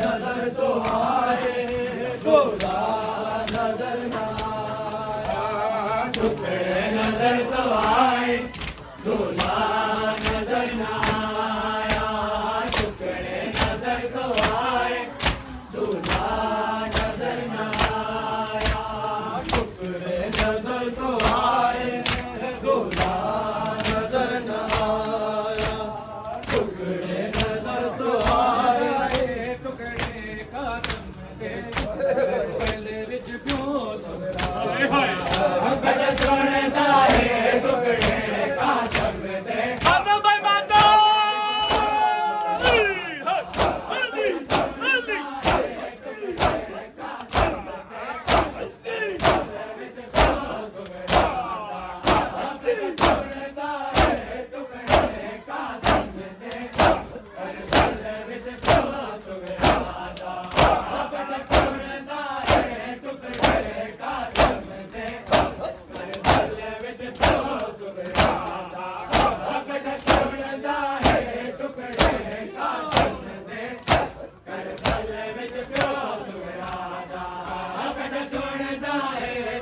नजर तो आए खुदा नजर ना आया टुकड़े नजर तो आए खुदा नजर ना आया टुकड़े नजर तो आए खुदा नजर ना आया टुकड़े नजर तो आए खुदा नजर ना आया टुकड़े नजर तो आए टुकड़े का पहले विच क्यों सुनता बड़ा सुनता है टुकड़े का समझे बाबा भाई माता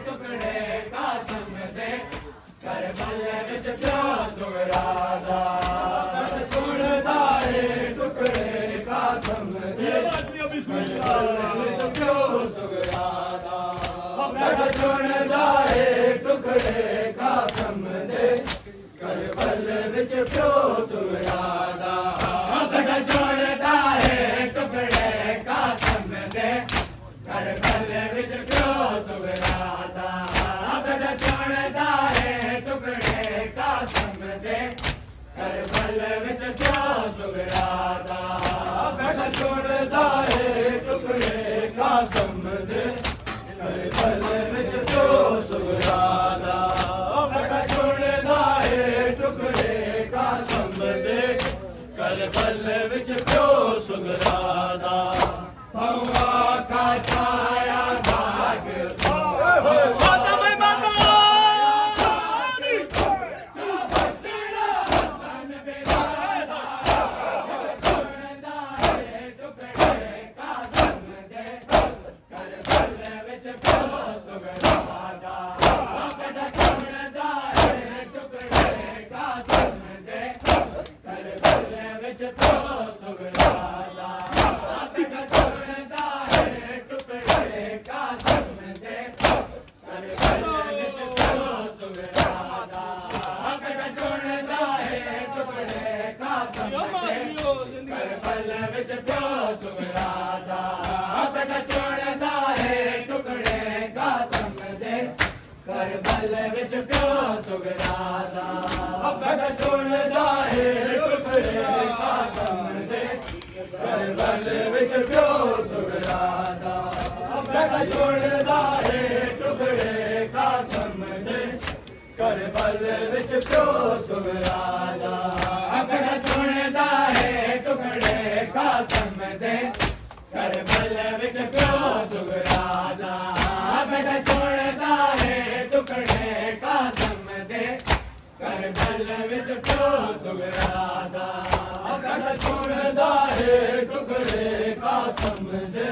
टुकड़े का समझे कर बल विच प्यो सुरादा बड़ा जोड़दा है टुकड़े का समझे कर बल विच प्यो सुरादा बड़ा जोड़दा है टुकड़े का समझे कर बल विच प्यो सुरादा बड़ा जोड़दा है टुकड़े का समझे कर बल विच प्यो सुरादा बड़ा जोड़दा है टुकड़े का समझे कर बल विच प्यो सुरादा पौवा का छाया भाग माता मैं माता कर बल विच प्यो सुगरादा बड़ा जोड़दा है टुकड़े का समझे कर बल विच प्यो सुगरादा बड़ा जोड़दा है टुकड़े का समझे कर बल विच प्यो सुगरादा बड़ा जोड़दा है टुकड़े का समझे कर बल विच प्यो सुगरादा बड़ा जोड़दा है टुकड़े का समझे कर बल विच प्यो सुगरादा बड़ा जोड़दा है टुकड़े का समझे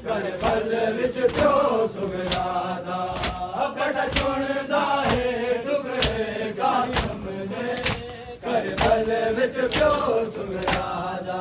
कर बल विच प्यो सुगरादा बड़ा जोड़दा है टुकड़े का समझे कर बल विच प्यो सुगरादा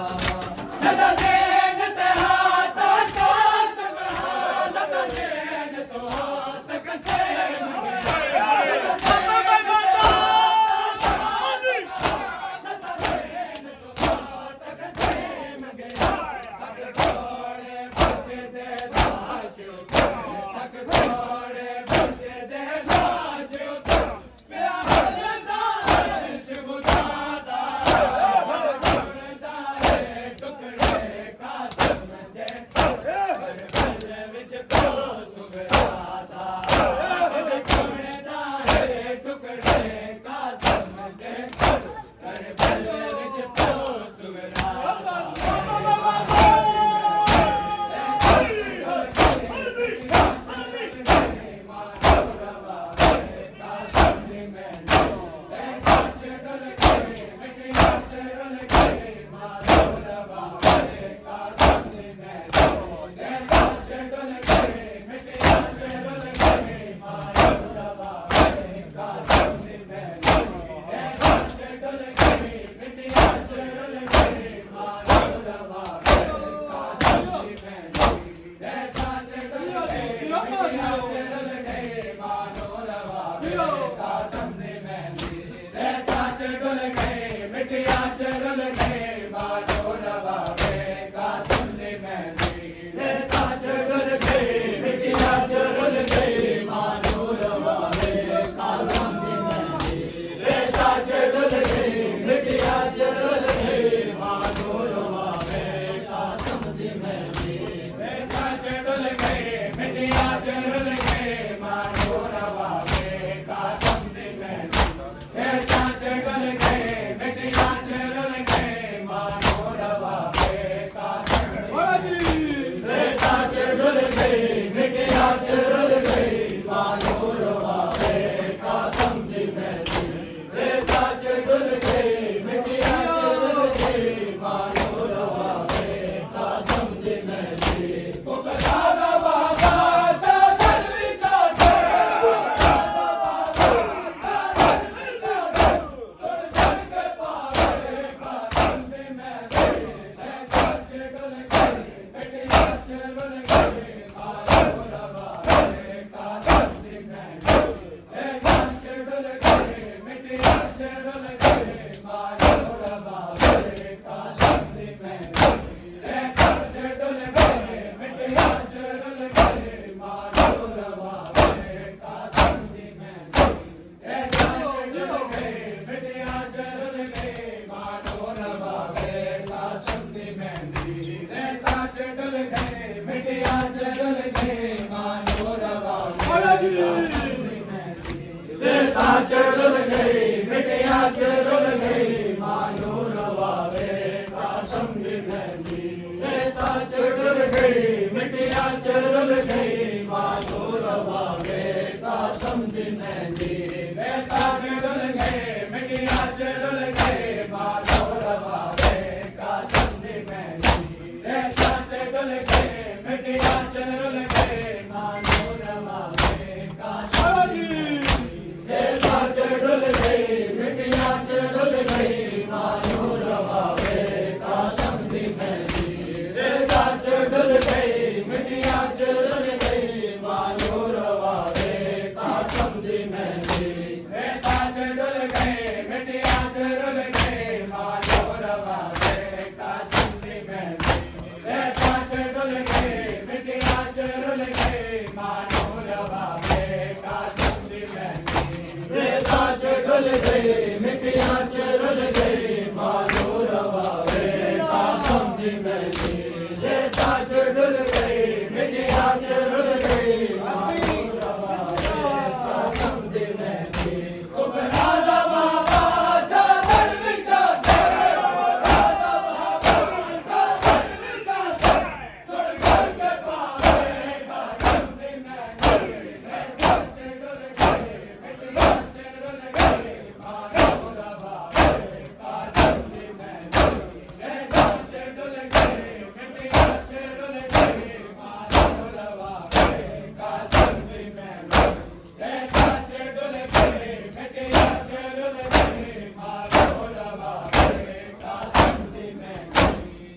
चरुल गए मानो रवा वे कासम दी मेहंदी रे चाच गल गए मिटिया चरुल गए मानो रवा वे कासम रे चाच गल गई मिटिया चरुल गई मानो रवा वे कासम दी मेहंदी रे चाच गल गई मिटिया चरुल गई मानो रवा वे कासम दी मेहंदी को बता बाबा चादर विचार चरुल गई मिटिया चरुल गई मानो रवा वे कासम दी मेहंदी रेता चरुल गई मिटिया चरुल गई मानो रवा वे कासम दी मेहंदी रेता चरुल गई मिटिया चरुल गई मानो रवा वे कासम दी मेहंदी रेता चरुल गई मिटिया चरुल गई मानो रवा वे कासम दी रेता चरुल गई मिटिया चरुल गई मानो रवा वे कासम दी मेहंदी रेता चरुल गई मिटिया चरुल गई मानो रवा वे कासम दी मेहंदी रेता चरुल गई मिटिया चरुल गई मानो रवा वे कासम दी मेहंदी रेता चरुल गई मिटिया चरुल गई मानो रवा वे कासम दी मेहंदी रेता चरुल गई मिटिया चरुल गई मानो रवा वे कासम दी मेहंदी रेता चरुल गई मिटिया चरुल गई मानो रवा वे कासम दी मेहंदी सुबहाना बाबा चादर विचार सुबहाना बाबा चादर विचार सुर घर के पावे कासम दी मेहंदी रेता चरुल गई मिटिया चरुल गई मानो रवा वे कासम दी मेहंदी रेता चरुल गई मिटिया चरुल गई मानो रवा वे कासम दी मेहंदी रेता चरुल गई मिटिया चरुल गई मानो रवा वे कासम दी मेहंदी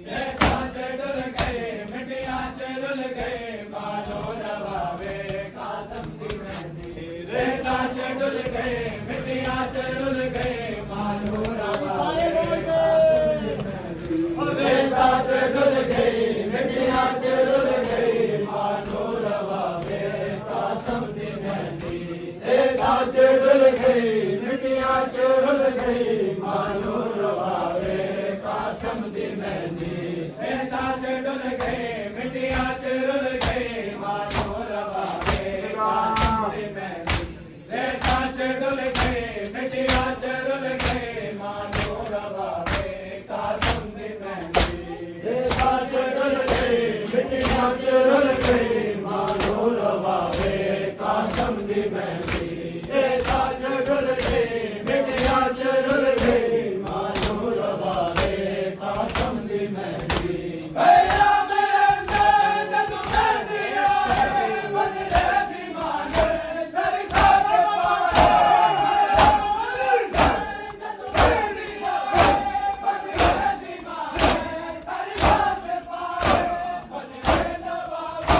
रेता चरुल गई मिटिया चरुल गई मानो रवा वे कासम दी मेहंदी रेता चरुल गई मिटिया चरुल गई मानो रवा वे रेता चरुल गई मिटिया चरुल गई मानो रवा वे कासम दी मेहंदी रेता चरुल गई मिटिया चरुल गई मानो रवा वे कासम दी मेहंदी रेता चरुल गई मिटिया चरुल गई मानो रवा वे कासम दी मेहंदी रेता चरुल गई मिटिया चरुल गई मानो रवा वे कासम दी मेहंदी रेता चरुल गई मिटिया चरुल गई मानो रवा वे कासम दी मेहंदी रेता चरुल गई मिटिया चरुल गई मानो रवा वे कासम दी मेहंदी भैया मेरे जग में दिया है बदले दी माने सरखा के पाए जग में दिया है बदले दी माने सरखा के पाए बदले न बाबा